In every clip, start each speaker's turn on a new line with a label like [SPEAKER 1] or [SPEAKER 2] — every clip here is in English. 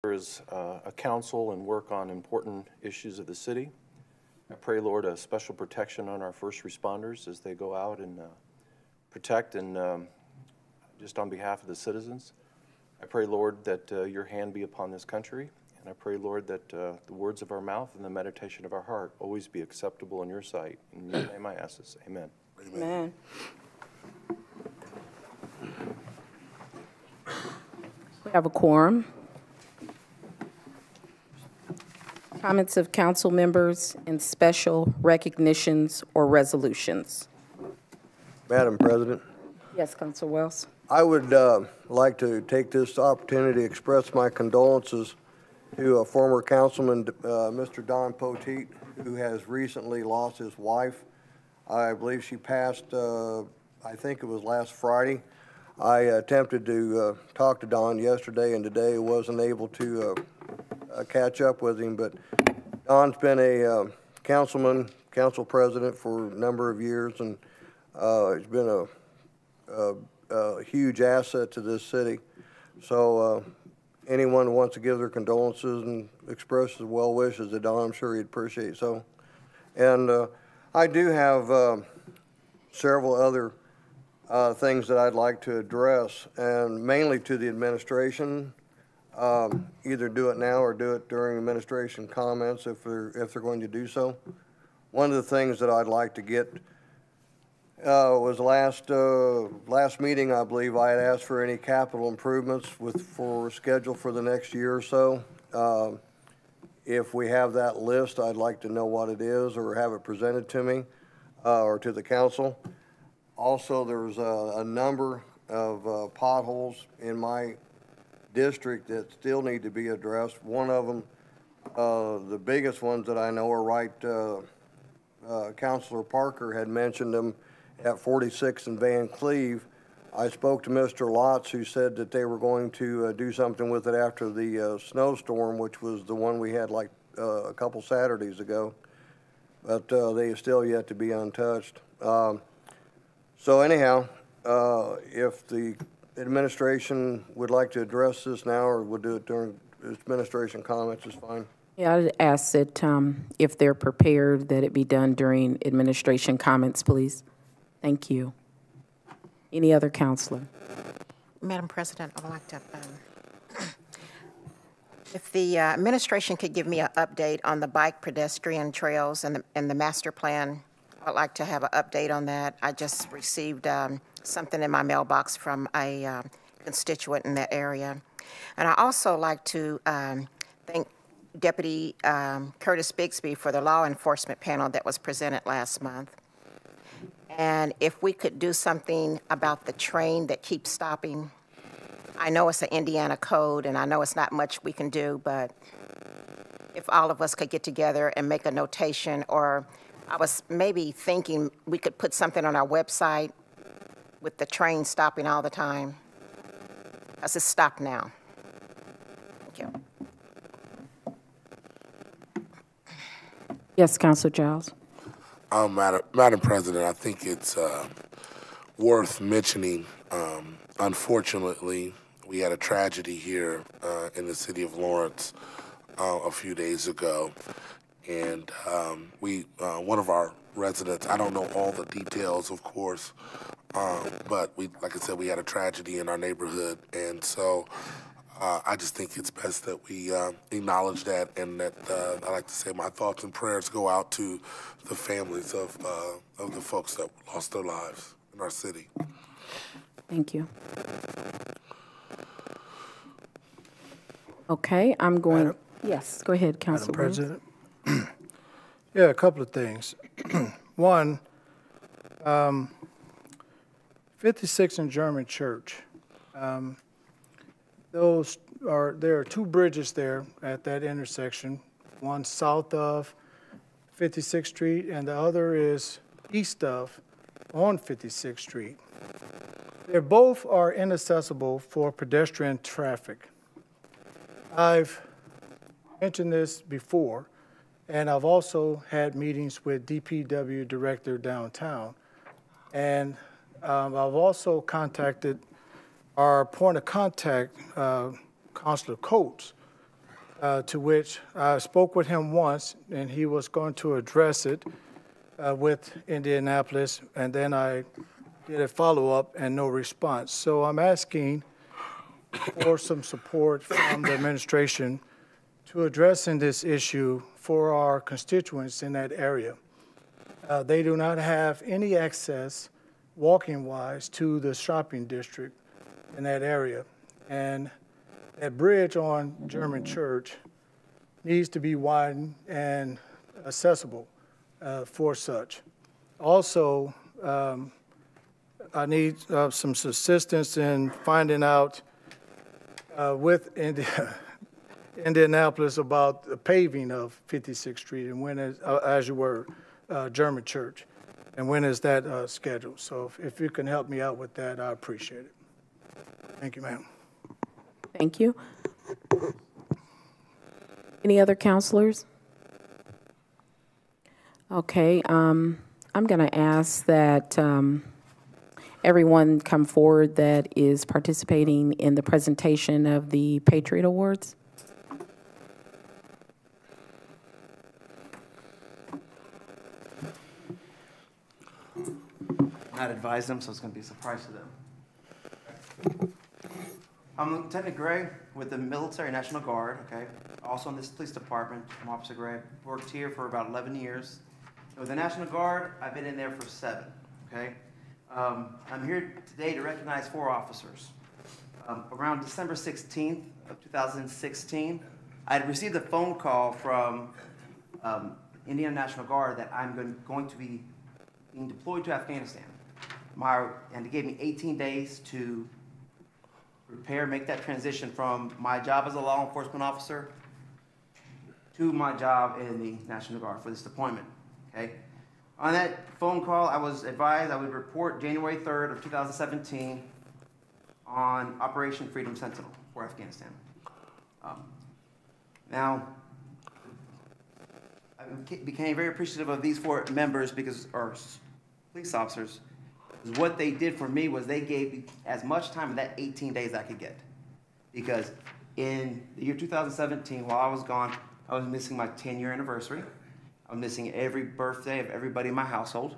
[SPEAKER 1] as a council and work on important issues of the city. I pray, Lord, a special protection on our first responders as they go out and protect and just on behalf of the citizens. I pray, Lord, that your hand be upon this country. And I pray, Lord, that the words of our mouth and the meditation of our heart always be acceptable in your sight. In your name I ask this. Amen.
[SPEAKER 2] Amen. We have a quorum. Comments of council members and special recognitions or resolutions.
[SPEAKER 3] Madam President,
[SPEAKER 2] Yes, Councilor Wells.
[SPEAKER 3] I would like to take this opportunity to express my condolences to a former councilman, Mr. Don Poteet, who has recently lost his wife. I believe she passed, I think it was last Friday. I attempted to talk to Don yesterday and today wasn't able to catch up with him, but Don's been a council president for a number of years, and he's been a huge asset to this city. So anyone who wants to give their condolences and express his well wishes to Don, I'm sure he'd appreciate so. And I do have several other things that I'd like to address, and mainly to the administration. Either do it now or do it during administration comments if they're going to do so. One of the things that I'd like to get was last meeting, I believe I had asked for any capital improvements for schedule for the next year or so. If we have that list, I'd like to know what it is or have it presented to me or to the council. Also, there's a number of potholes in my district that still need to be addressed. One of them, the biggest ones that I know are right, Councilor Parker had mentioned them at 46 and Van Cleve. I spoke to Mr. Lotz, who said that they were going to do something with it after the snowstorm, which was the one we had like a couple Saturdays ago, but they are still yet to be untouched. So anyhow, if the administration would like to address this now, or we'll do it during administration comments, is fine.
[SPEAKER 2] Yeah, I'd ask that if they're prepared, that it be done during administration comments, please. Thank you. Any other counselor?
[SPEAKER 4] Madam President, I'd like to, if the administration could give me an update on the bike pedestrian trails and the master plan, I'd like to have an update on that. I just received something in my mailbox from a constituent in that area. And I also like to thank Deputy Curtis Bixby for the law enforcement panel that was presented last month. And if we could do something about the train that keeps stopping. I know it's an Indiana code, and I know it's not much we can do, but if all of us could get together and make a notation, or I was maybe thinking we could put something on our website with the train stopping all the time, because it's stopped now. Thank you.
[SPEAKER 2] Yes, Councilor Giles.
[SPEAKER 5] Madam President, I think it's worth mentioning, unfortunately, we had a tragedy here in the city of Lawrence a few days ago. And one of our residents, I don't know all the details, of course, but like I said, we had a tragedy in our neighborhood. And so I just think it's best that we acknowledge that, and that I like to say my thoughts and prayers go out to the families of the folks that lost their lives in our city.
[SPEAKER 2] Thank you. Okay, I'm going. Yes, go ahead, Councilor.
[SPEAKER 6] Madam President. Yeah, a couple of things. One, 56 and German Church. There are two bridges there at that intersection, one south of 56th Street and the other is east of on 56th Street. They both are inaccessible for pedestrian traffic. I've mentioned this before, and I've also had meetings with DPW director downtown. And I've also contacted our point of contact, Councilor Coates, to which I spoke with him once, and he was going to address it with Indianapolis, and then I did a follow-up and no response. So I'm asking for some support from the administration to addressing this issue for our constituents in that area. They do not have any access, walking-wise, to the shopping district in that area. And that bridge on German Church needs to be widened and accessible for such. Also, I need some assistance in finding out with Indianapolis about the paving of 56th Street and when is, as you were, German Church, and when is that scheduled? So if you can help me out with that, I appreciate it. Thank you, ma'am.
[SPEAKER 2] Thank you. Any other counselors? Okay, I'm going to ask that everyone come forward that is participating in the presentation of the Patriot Awards.
[SPEAKER 7] Not advise them, so it's going to be a surprise to them. I'm Lieutenant Gray with the Military National Guard, okay? Also in this police department, I'm Officer Gray. Worked here for about 11 years. With the National Guard, I've been in there for 7, okay? I'm here today to recognize 4 officers. Around December 16th of 2016, I had received a phone call from Indiana National Guard that I'm going to be being deployed to Afghanistan. And it gave me 18 days to prepare, make that transition from my job as a law enforcement officer to my job in the National Guard for this deployment, okay? On that phone call, I was advised I would report January 3rd of 2017 on Operation Freedom Sentinel for Afghanistan. Now, I became very appreciative of these 4 members because, or police officers, because what they did for me was they gave me as much time in that 18 days I could get. Because in the year 2017, while I was gone, I was missing my 10-year anniversary. I was missing every birthday of everybody in my household.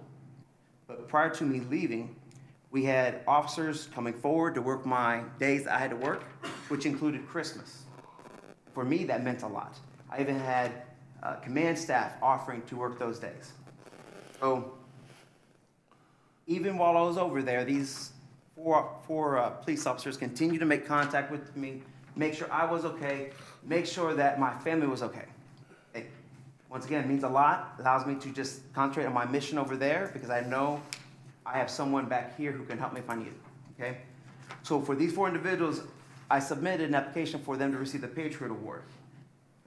[SPEAKER 7] But prior to me leaving, we had officers coming forward to work my days I had to work, which included Christmas. For me, that meant a lot. I even had command staff offering to work those days. So even while I was over there, these four police officers continued to make contact with me, make sure I was okay, make sure that my family was okay. Once again, it means a lot. It allows me to just concentrate on my mission over there because I know I have someone back here who can help me if I need it, okay? So for these 4 individuals, I submitted an application for them to receive the Patriot Award.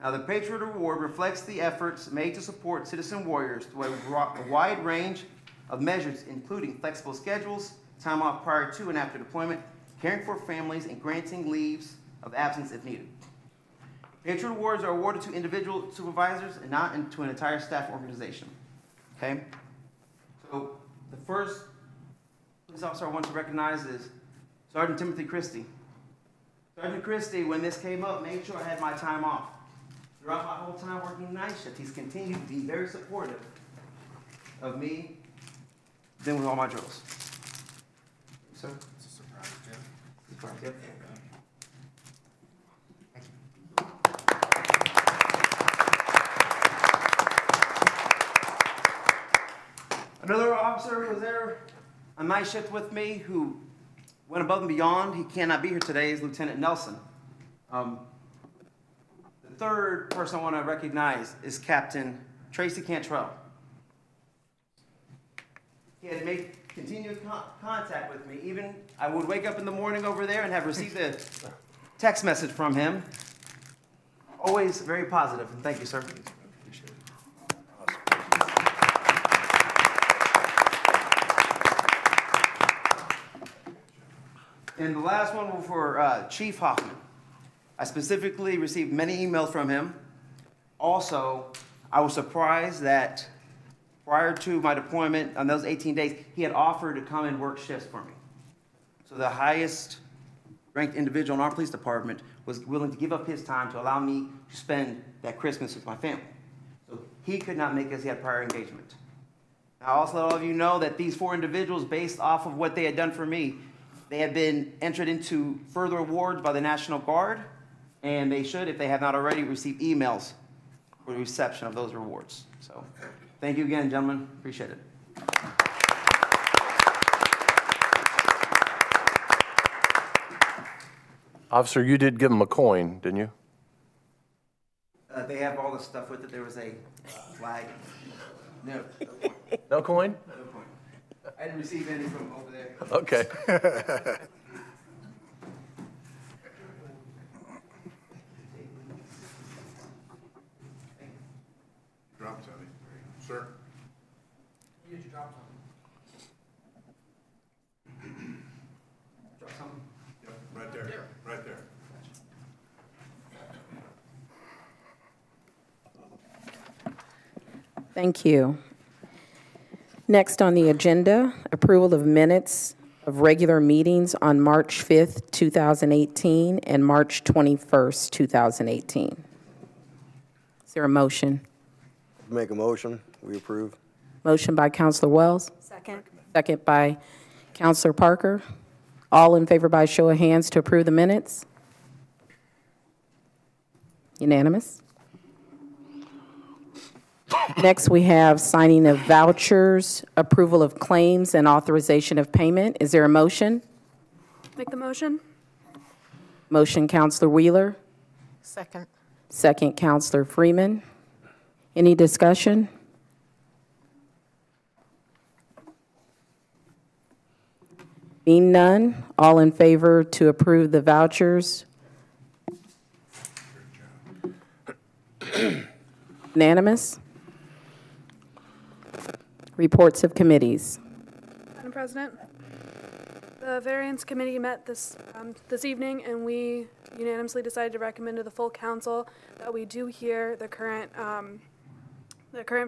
[SPEAKER 7] Now, the Patriot Award reflects the efforts made to support citizen warriors through a wide range of measures, including flexible schedules, time off prior to and after deployment, caring for families, and granting leaves of absence if needed. Patriot Awards are awarded to individual supervisors and not to an entire staff organization. Okay? So the first police officer I want to recognize is Sergeant Timothy Christie. Sergeant Christie, when this came up, made sure I had my time off. Throughout my whole time working night shift, he's continued to be very supportive of me, then with all my drills. Sir?
[SPEAKER 8] It's a surprise, Jim.
[SPEAKER 7] Surprise, yep. Another officer was there on night shift with me who went above and beyond. He cannot be here today, is Lieutenant Nelson. The third person I want to recognize is Captain Tracy Cantrell. He had made continuous contact with me. Even I would wake up in the morning over there and have received a text message from him. Always very positive, and thank you, sir. And the last one was for Chief Hoffman. I specifically received many emails from him. Also, I was surprised that prior to my deployment on those 18 days, he had offered to come and work shifts for me. So the highest ranked individual in our police department was willing to give up his time to allow me to spend that Christmas with my family. So he could not make us, he had prior engagement. Now, I'll also let all of you know that these 4 individuals, based off of what they had done for me, they have been entered into further awards by the National Guard, and they should, if they have not already, receive emails for the reception of those rewards. So thank you again, gentlemen. Appreciate it.
[SPEAKER 1] Officer, you did give him a coin, didn't you?
[SPEAKER 7] They have all the stuff with it. There was a flag. No.
[SPEAKER 1] No coin?
[SPEAKER 7] No point. I didn't receive any from over there.
[SPEAKER 1] Okay.
[SPEAKER 8] Drop Tony. Sir?
[SPEAKER 7] Did you drop something? Drop something?
[SPEAKER 8] Yep, right there, right there.
[SPEAKER 2] Thank you. Next on the agenda, approval of minutes of regular meetings on March 5th, 2018 and March 21st, 2018. Is there a motion?
[SPEAKER 3] Make a motion, we approve.
[SPEAKER 2] Motion by Counselor Wells,
[SPEAKER 9] Second.
[SPEAKER 2] second by Counselor Parker. All in favor by show of hands to approve the minutes? Unanimous. Next, we have signing of vouchers, approval of claims, and authorization of payment. Is there a motion?
[SPEAKER 9] Make the motion.
[SPEAKER 2] Motion, Counselor Wheeler.
[SPEAKER 4] Second.
[SPEAKER 2] Second, Counselor Freeman. Any discussion? Being none, all in favor to approve the vouchers? Unanimous? Reports of committees.
[SPEAKER 9] Madam President, the Variance Committee met this evening, and we unanimously decided to recommend to the full council that we do hear the current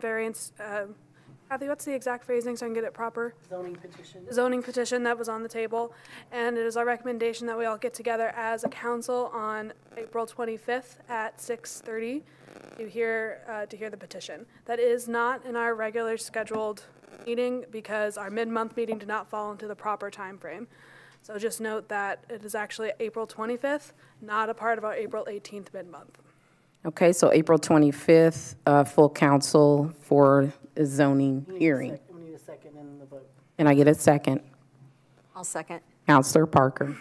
[SPEAKER 9] variance. Kathy, what's the exact phrasing so I can get it proper?
[SPEAKER 10] Zoning petition.
[SPEAKER 9] Zoning petition that was on the table, and it is our recommendation that we all get together as a council on April 25th at 6:30 to hear the petition. That is not in our regular scheduled meeting because our mid-month meeting did not fall into the proper time frame. So just note that it is actually April 25th, not a part of our April 18th mid-month.
[SPEAKER 2] Okay, so April 25th, full council for a zoning hearing.
[SPEAKER 10] We need a second in the vote.
[SPEAKER 2] Can I get a second?
[SPEAKER 9] I'll second.
[SPEAKER 2] Counselor Parker.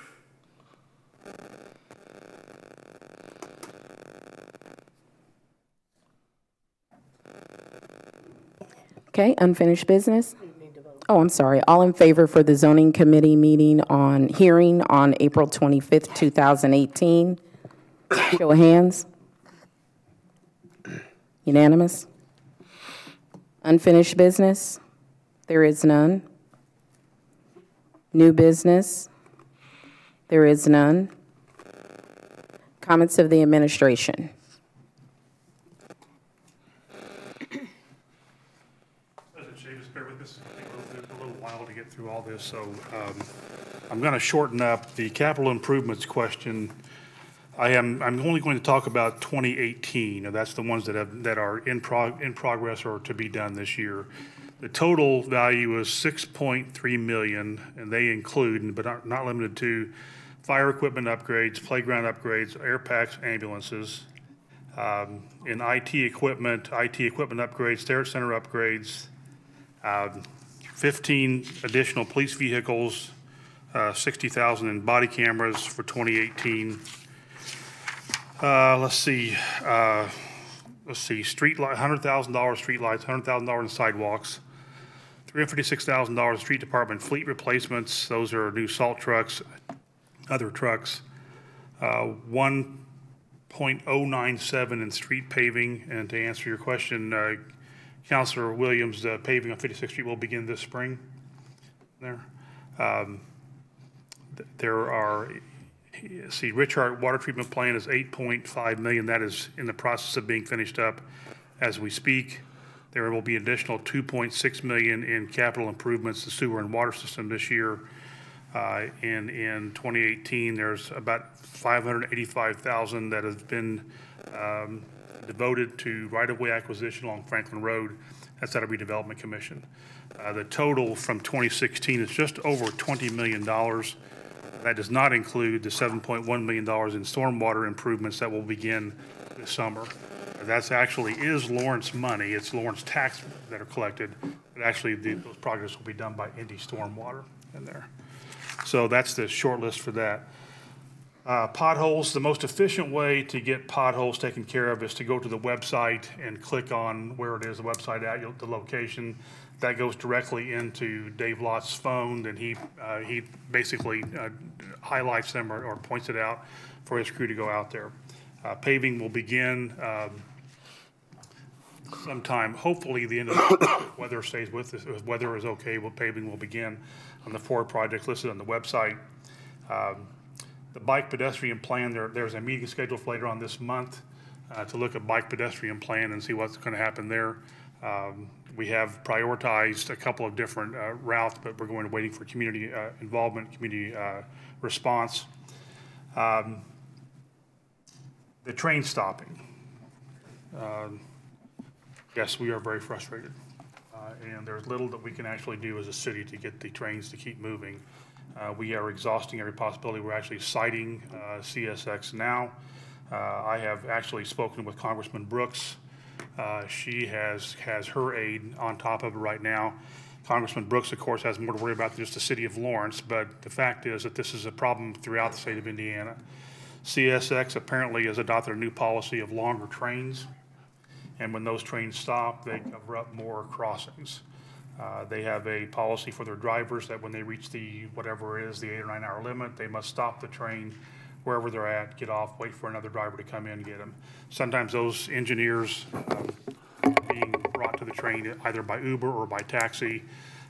[SPEAKER 2] Okay, unfinished business?
[SPEAKER 10] We need to vote.
[SPEAKER 2] Oh, I'm sorry. All in favor for the zoning committee meeting hearing on April 25th, 2018? Show of hands. Unanimous? Unfinished business? There is none. New business? There is none. Comments of the administration?
[SPEAKER 11] President Shea, just bear with us. It'll take a little while to get through all this, so I'm going to shorten up the capital improvements question. I'm only going to talk about 2018, and that's the ones that are in progress or to be done this year. The total value is $6.3 million, and they include, but not limited to, fire equipment upgrades, playground upgrades, air packs, ambulances. In IT equipment upgrades, Stare Center upgrades, 15 additional police vehicles, 60,000 in body cameras for 2018. Let's see, street light, $100,000 street lights, $100,000 in sidewalks, $356,000 street department fleet replacements. Those are new salt trucks, other trucks. 1.097 in street paving. And to answer your question, Councilor Williams, paving on 56th Street will begin this spring. There are. See, Richard water treatment plant is $8.5 million. That is in the process of being finished up as we speak. There will be additional $2.6 million in capital improvements to sewer and water system this year. In 2018, there's about $585,000 that has been devoted to right-of-way acquisition along Franklin Road. That's out of Redevelopment Commission. The total from 2016 is just over $20 million. That does not include the $7.1 million in stormwater improvements that will begin this summer. That's actually is Lawrence money. It's Lawrence tax that are collected, but actually those projects will be done by Indy Stormwater in there. So that's the short list for that. Potholes, the most efficient way to get potholes taken care of is to go to the website and click on where it is, the website at, the location. That goes directly into Dave Lott's phone, and he basically highlights them or points it out for his crew to go out there. Paving will begin sometime, hopefully the end of the week, if weather stays with us. If weather is okay, paving will begin on the 4 projects listed on the website. The bike pedestrian plan, there's a meeting scheduled for later on this month to look at bike pedestrian plan and see what's going to happen there. We have prioritized a couple of different routes, but we're going to waiting for community involvement, community response. The train stopping. Yes, we are very frustrated. And there's little that we can actually do as a city to get the trains to keep moving. We are exhausting every possibility. We're actually citing CSX now. I have actually spoken with Congressman Brooks. She has her aide on top of it right now. Congressman Brooks, of course, has more to worry about than just the city of Lawrence, but the fact is that this is a problem throughout the state of Indiana. CSX apparently has adopted a new policy of longer trains, and when those trains stop, they cover up more crossings. They have a policy for their drivers that when they reach the, whatever it is, the 8 or 9 hour limit, they must stop the train wherever they're at, get off, wait for another driver to come in and get them. Sometimes those engineers being brought to the train either by Uber or by taxi,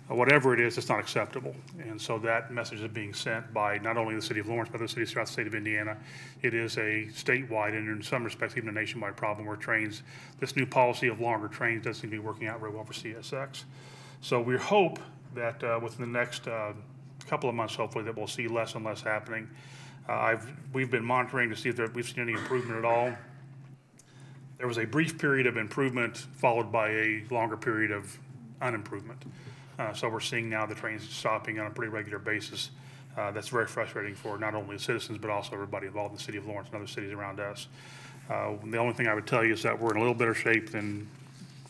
[SPEAKER 11] whatever it is, it's not acceptable. And so that message is being sent by not only the city of Lawrence, but other cities throughout the state of Indiana. It is a statewide and in some respects even a nationwide problem where trains, this new policy of longer trains doesn't seem to be working out very well for CSX. So we hope that within the next couple of months, hopefully, that we'll see less and less happening. We've been monitoring to see if we've seen any improvement at all. There was a brief period of improvement followed by a longer period of unimprovement. So we're seeing now the trains stopping on a pretty regular basis. That's very frustrating for not only the citizens, but also everybody involved in the city of Lawrence and other cities around us. The only thing I would tell you is that we're in a little better shape than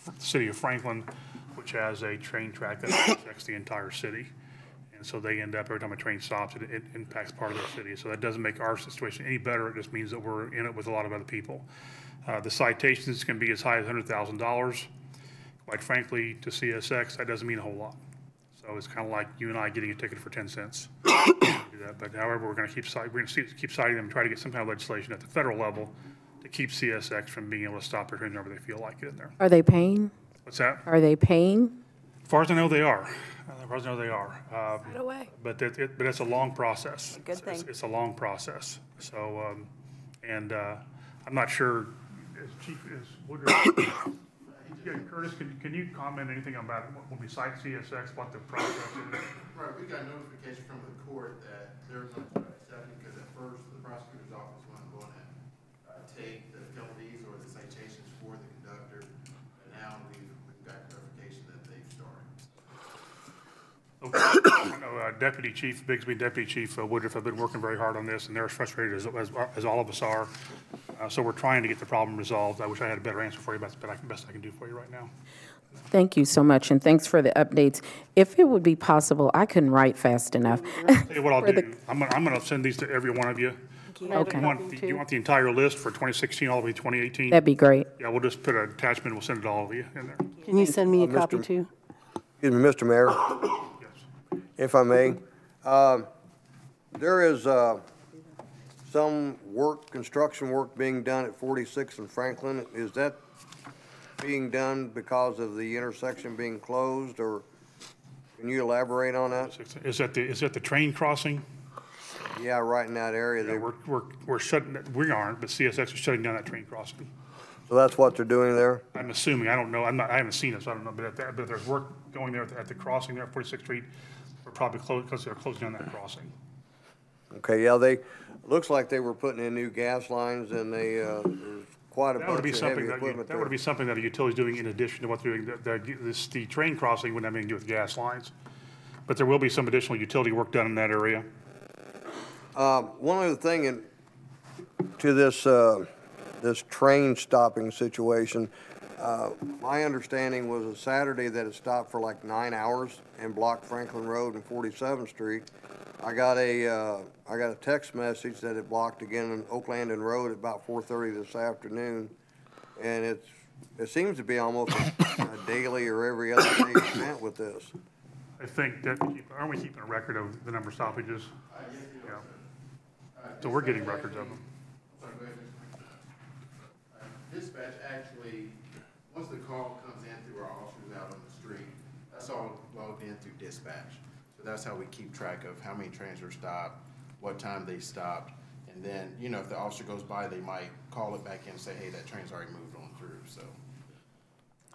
[SPEAKER 11] the city of Franklin, which has a train track that affects the entire city. And so they end up, every time a train stops, it impacts part of their city. So that doesn't make our situation any better. It just means that we're in it with a lot of other people. The citations can be as high as $100,000. Quite frankly, to CSX, that doesn't mean a whole lot. So it's kind of like you and I getting a ticket for 10 cents. But however, we're going to keep citing them and try to get some kind of legislation at the federal level to keep CSX from being able to stop their train whenever they feel like it in there.
[SPEAKER 2] Are they paying?
[SPEAKER 11] What's that?
[SPEAKER 2] Are they paying?
[SPEAKER 11] As far as I know, they are. As far as I know, they are.
[SPEAKER 9] Right away.
[SPEAKER 11] But it's a long process.
[SPEAKER 10] Good thing.
[SPEAKER 11] It's a long process. So, I'm not sure, as Chief is Woodruff, Curtis, can you comment anything about when we cite CSX, what the process is?
[SPEAKER 12] Right, we got notification from the court that they're going to accept it because at first the prosecutor's office wasn't going to take the penalties or the citations for the conductor. And now we've got clarification that they've started.
[SPEAKER 11] Okay. I know Deputy Chief Bigsby, Deputy Chief Woodruff have been working very hard on this, and they're as frustrated as all of us are. So we're trying to get the problem resolved. I wish I had a better answer for you, but that's the best I can do for you right now.
[SPEAKER 2] Thank you so much, and thanks for the updates. If it would be possible, I couldn't write fast enough.
[SPEAKER 11] Tell you what I'll do. I'm going to send these to every one of you.
[SPEAKER 2] Okay.
[SPEAKER 11] You want the entire list for 2016 all the way to 2018?
[SPEAKER 2] That'd be great.
[SPEAKER 11] Yeah, we'll just put an attachment. We'll send it to all of you in there.
[SPEAKER 10] Can you send me a copy too?
[SPEAKER 3] Excuse me, Mr. Mayor,
[SPEAKER 11] Yes.
[SPEAKER 3] if I may. There is some construction work being done at 46 and Franklin. Is that being done because of the intersection being closed, or can you elaborate on that?
[SPEAKER 11] Is that the train crossing?
[SPEAKER 3] Yeah, right in that area.
[SPEAKER 11] Yeah, we're shutting. We aren't, but CSX is shutting down that train crossing.
[SPEAKER 3] So that's what they're doing there?
[SPEAKER 11] I'm assuming. I don't know. I haven't seen it, so I don't know. But there's work going there at the crossing there at 46th Street. We're probably close, because they're closing down that crossing.
[SPEAKER 3] Okay, yeah, looks like they were putting in new gas lines, and there's quite a
[SPEAKER 11] That would
[SPEAKER 3] bunch
[SPEAKER 11] be
[SPEAKER 3] of
[SPEAKER 11] something
[SPEAKER 3] heavy
[SPEAKER 11] that,
[SPEAKER 3] equipment
[SPEAKER 11] that would
[SPEAKER 3] there.
[SPEAKER 11] be something that a utility's doing in addition to what they're doing. The train crossing wouldn't have anything to do with gas lines. But there will be some additional utility work done in that area.
[SPEAKER 3] One other thing to this, this train stopping situation, my understanding was a Saturday that it stopped for like 9 hours and blocked Franklin Road and 47th Street. I got a text message that it blocked again on Oak Landing Road at about 4:30 this afternoon. And it seems to be almost a daily or every other day event with this.
[SPEAKER 11] I think that, aren't we keeping a record of the number of stoppages? Yeah. So we're getting records of them.
[SPEAKER 12] Dispatch actually, once the call comes in through our officers out on the street, that's all logged in through dispatch. So that's how we keep track of how many trains are stopped, what time they stopped, and then, you know, if the officer goes by, they might call it back in and say, hey, that train's already moved on through, so.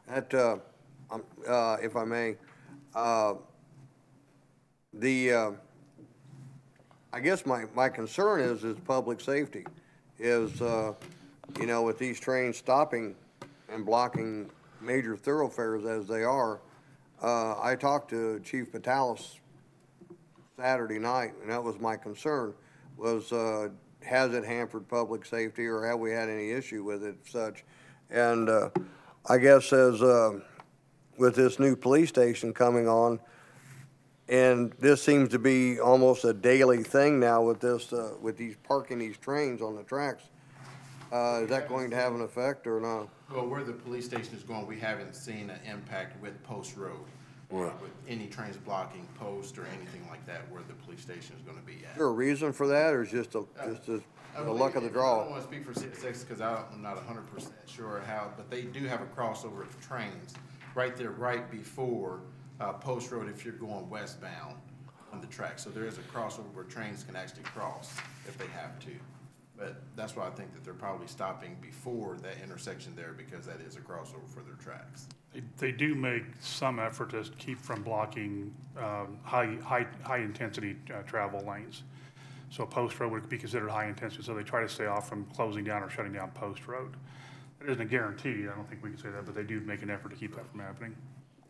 [SPEAKER 3] That, if I may, I guess my concern is public safety, is, you know, with these trains stopping and blocking major thoroughfares as they are. I talked to Chief Patalis Saturday night, and that was my concern, was, has it hampered public safety, or have we had any issue with it such? And, I guess as, with this new police station coming on, and this seems to be almost a daily thing now with this, with these parking these trains on the tracks. Is that going to have an effect or not?
[SPEAKER 12] Well, where the police station is going, we haven't seen an impact with Post Road. With any trains blocking Post or anything like that where the police station is gonna be at.
[SPEAKER 3] Is there a reason for that, or is just the luck of the draw?
[SPEAKER 12] I don't wanna speak for CSX because I'm not 100% sure how, but they do have a crossover of trains right there, right before Post Road if you're going westbound on the track. So there is a crossover where trains can actually cross if they have to. But that's why I think that they're probably stopping before that intersection there because that is a crossover for their tracks.
[SPEAKER 11] They do make some effort to keep from blocking high intensity travel lanes. So Post Road would be considered high intensity, so they try to stay off from closing down or shutting down Post Road. That isn't a guarantee, I don't think we can say that, but they do make an effort to keep that from happening.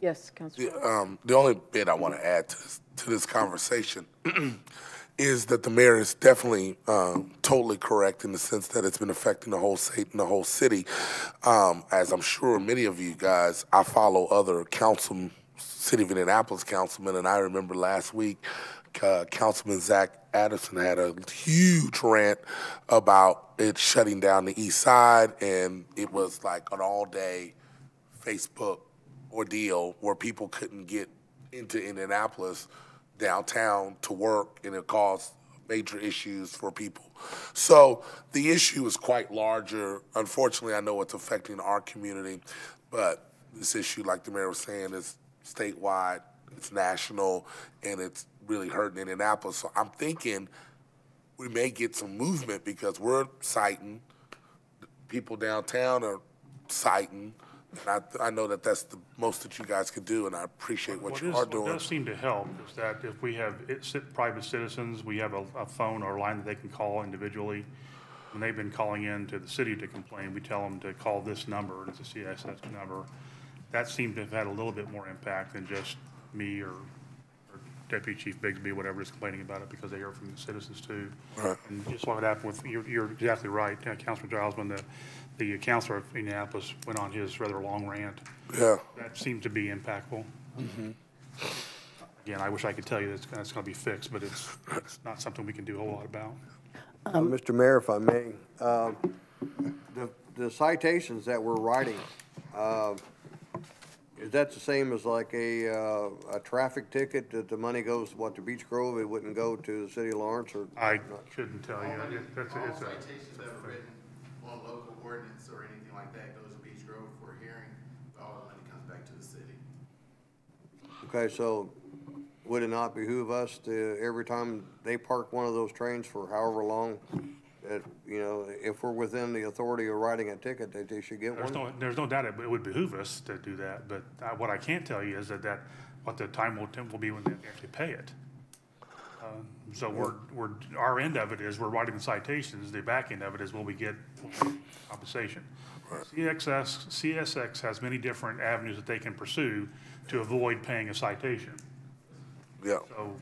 [SPEAKER 10] Yes, Councilor.
[SPEAKER 5] The only bit I want to add to this conversation is that the mayor is definitely totally correct in the sense that it's been affecting the whole state and the whole city. As I'm sure many of you guys, I follow other City of Indianapolis councilmen, and I remember last week Councilman Zach Addison had a huge rant about it shutting down the east side, and it was like an all-day Facebook ordeal where people couldn't get into Indianapolis downtown to work, and it caused major issues for people. So the issue is quite larger. Unfortunately, I know it's affecting our community, but this issue, like the mayor was saying, is statewide, it's national, and it's really hurting Indianapolis. So I'm thinking we may get some movement because we're citing, people downtown are citing. I know that that's the most that you guys can do, and I appreciate what you are doing.
[SPEAKER 11] What does seem to help is that if we have private citizens, we have a phone or a line that they can call individually. When they've been calling in to the city to complain, we tell them to call this number, and it's a CSX number. That seemed to have had a little bit more impact than just me or Deputy Chief Bigsby, whatever, is complaining about it, because they hear from the citizens too.
[SPEAKER 5] Right.
[SPEAKER 11] And just what happened with, you're exactly right, Councilman Giles, when the councilor of Indianapolis went on his rather long rant.
[SPEAKER 5] Yeah.
[SPEAKER 11] That seemed to be impactful. Mm-hmm. Again, I wish I could tell you that's going to be fixed, but it's not something we can do a whole lot about.
[SPEAKER 3] Mr. Mayor, if I may, the citations that we're writing, is that the same as like a traffic ticket, that the money goes, to Beech Grove, it wouldn't go to the city of Lawrence, or?
[SPEAKER 11] I couldn't tell you.
[SPEAKER 12] All citations that were written on local ordinance or anything like that goes to Beech Grove for a hearing, but all the money comes back to the city.
[SPEAKER 3] Okay, so would it not behoove us to, every time they park one of those trains for however long, that, you know, if we're within the authority of writing a ticket, that they should get one?
[SPEAKER 11] There's no doubt it would behoove us to do that, but what I can't tell you is that what the time will be when they actually pay it. So our end of it is we're writing the citations, the back end of it is will we get compensation. CSX has many different avenues that they can pursue to avoid paying a citation.
[SPEAKER 5] Yeah.
[SPEAKER 11] So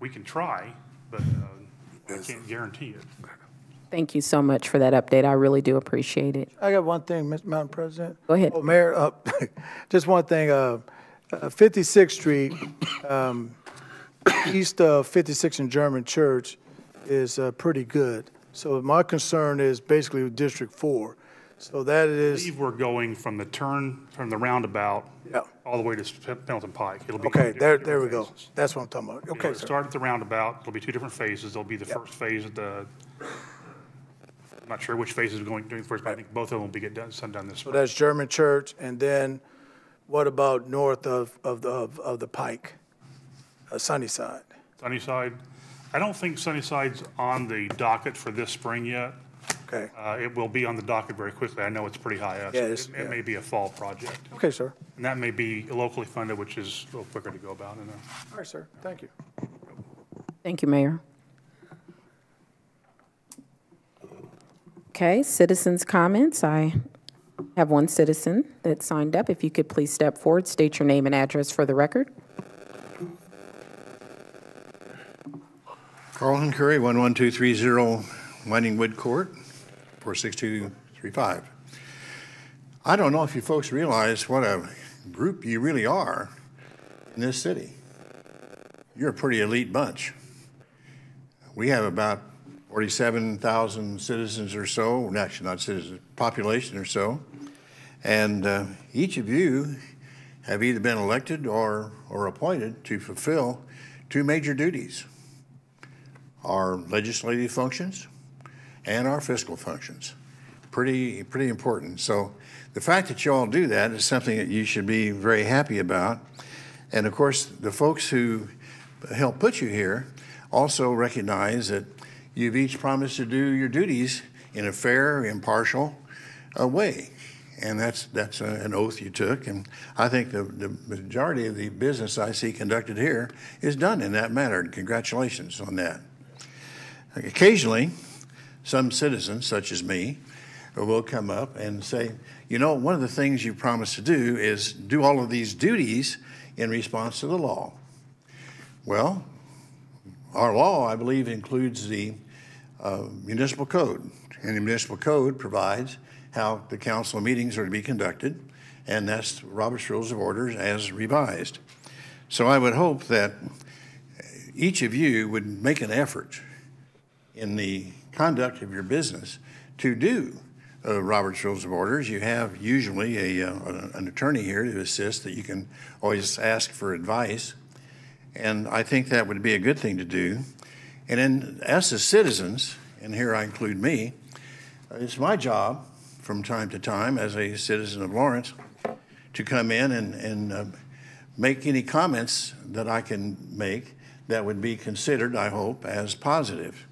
[SPEAKER 11] we can try, but I can't guarantee it.
[SPEAKER 2] Thank you so much for that update. I really do appreciate it.
[SPEAKER 6] I got one thing, Mr. Madam President.
[SPEAKER 2] Go ahead.
[SPEAKER 6] Oh, Mayor, just one thing. 56th Street, east of 56th and German Church is pretty good. So my concern is basically with District 4. So that
[SPEAKER 11] I
[SPEAKER 6] is,
[SPEAKER 11] believe we're going from the roundabout
[SPEAKER 6] yeah.
[SPEAKER 11] all the way to Pendleton Pike. It'll be
[SPEAKER 6] Okay,
[SPEAKER 11] two
[SPEAKER 6] there
[SPEAKER 11] different
[SPEAKER 6] we go.
[SPEAKER 11] phases.
[SPEAKER 6] That's what I'm talking about. Okay,
[SPEAKER 11] It'll
[SPEAKER 6] sir.
[SPEAKER 11] start at the roundabout. There'll be two different phases. There'll be the first phase of I'm not sure which phase is going during the first, but I think both of them will be done this
[SPEAKER 6] So
[SPEAKER 11] spring.
[SPEAKER 6] that's German Church, and then what about north of the Pike, Sunnyside?
[SPEAKER 11] Sunnyside, I don't think Sunnyside's on the docket for this spring yet.
[SPEAKER 6] Okay.
[SPEAKER 11] It will be on the docket very quickly. I know it's pretty high up.
[SPEAKER 6] Yeah,
[SPEAKER 11] so
[SPEAKER 6] it's-
[SPEAKER 11] It may be a fall project.
[SPEAKER 6] Okay, sir.
[SPEAKER 11] And that may be locally funded, which is a little quicker to go about.
[SPEAKER 6] All right, sir. Thank you.
[SPEAKER 2] Thank you, Mayor. Okay, citizens' comments. I have one citizen that signed up. If you could please step forward, state your name and address for the record.
[SPEAKER 8] Carlton Curry, 11230 Winding Wood Court, 46235. I don't know if you folks realize what a group you really are in this city. You're a pretty elite bunch. We have about 47,000 citizens or so, actually not citizens, population or so. And each of you have either been elected or appointed to fulfill two major duties: our legislative functions and our fiscal functions. Pretty important. So the fact that you all do that is something that you should be very happy about. And of course, the folks who helped put you here also recognize that you've each promised to do your duties in a fair, impartial way. And that's an oath you took. And I think the majority of the business I see conducted here is done in that manner. And congratulations on that. Occasionally, some citizens, such as me, will come up and say, you know, one of the things you promised to do is do all of these duties in response to the law. Well, our law, I believe, includes the municipal code. And the municipal code provides how the council meetings are to be conducted, and that's Robert's Rules of Order as revised. So I would hope that each of you would make an effort in the conduct of your business to do Robert's Rules of Orders. You have usually an attorney here to assist that you can always ask for advice. And I think that would be a good thing to do. And then us as citizens, and here I include me, it's my job from time to time as a citizen of Lawrence to come in and make any comments that I can make that would be considered, I hope, as positive.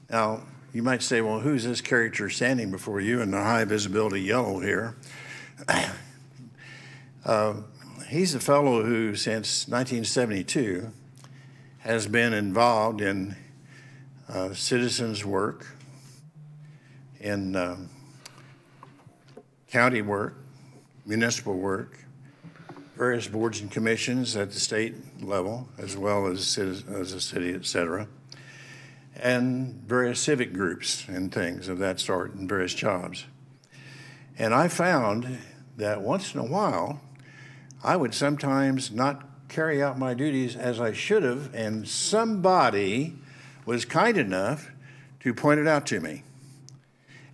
[SPEAKER 8] Now, you might say, well, who's this character standing before you in the high visibility yellow here? He's a fellow who, since 1972, has been involved in citizens' work, in county work, municipal work, various boards and commissions at the state level, as well as a city, et cetera, and various civic groups and things of that sort and various jobs. And I found that once in a while, I would sometimes not carry out my duties as I should have, and somebody was kind enough to point it out to me.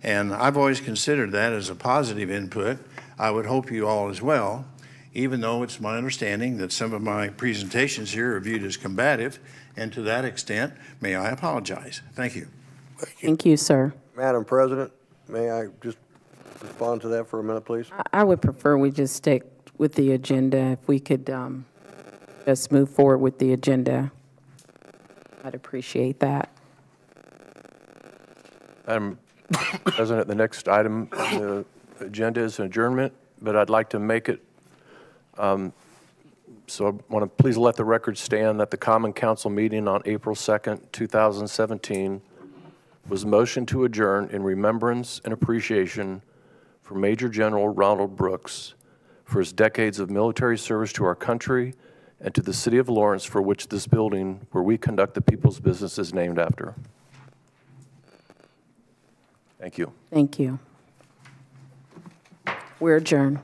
[SPEAKER 8] And I've always considered that as a positive input. I would hope you all as well, even though it's my understanding that some of my presentations here are viewed as combative, and to that extent, may I apologize. Thank you.
[SPEAKER 2] Thank you, sir.
[SPEAKER 3] Madam President, may I just respond to that for a minute, please?
[SPEAKER 2] I would prefer we just stick with the agenda. If we could just move forward with the agenda, I'd appreciate that.
[SPEAKER 1] Madam President, the next item on the agenda is an adjournment, but I'd like to make it, so I want to please let the record stand that the Common Council meeting on April 2nd, 2017 was motioned to adjourn in remembrance and appreciation for Major General Ronald Brooks for his decades of military service to our country and to the city of Lawrence, for which this building where we conduct the people's business is named after. Thank you.
[SPEAKER 2] Thank you. We're adjourned.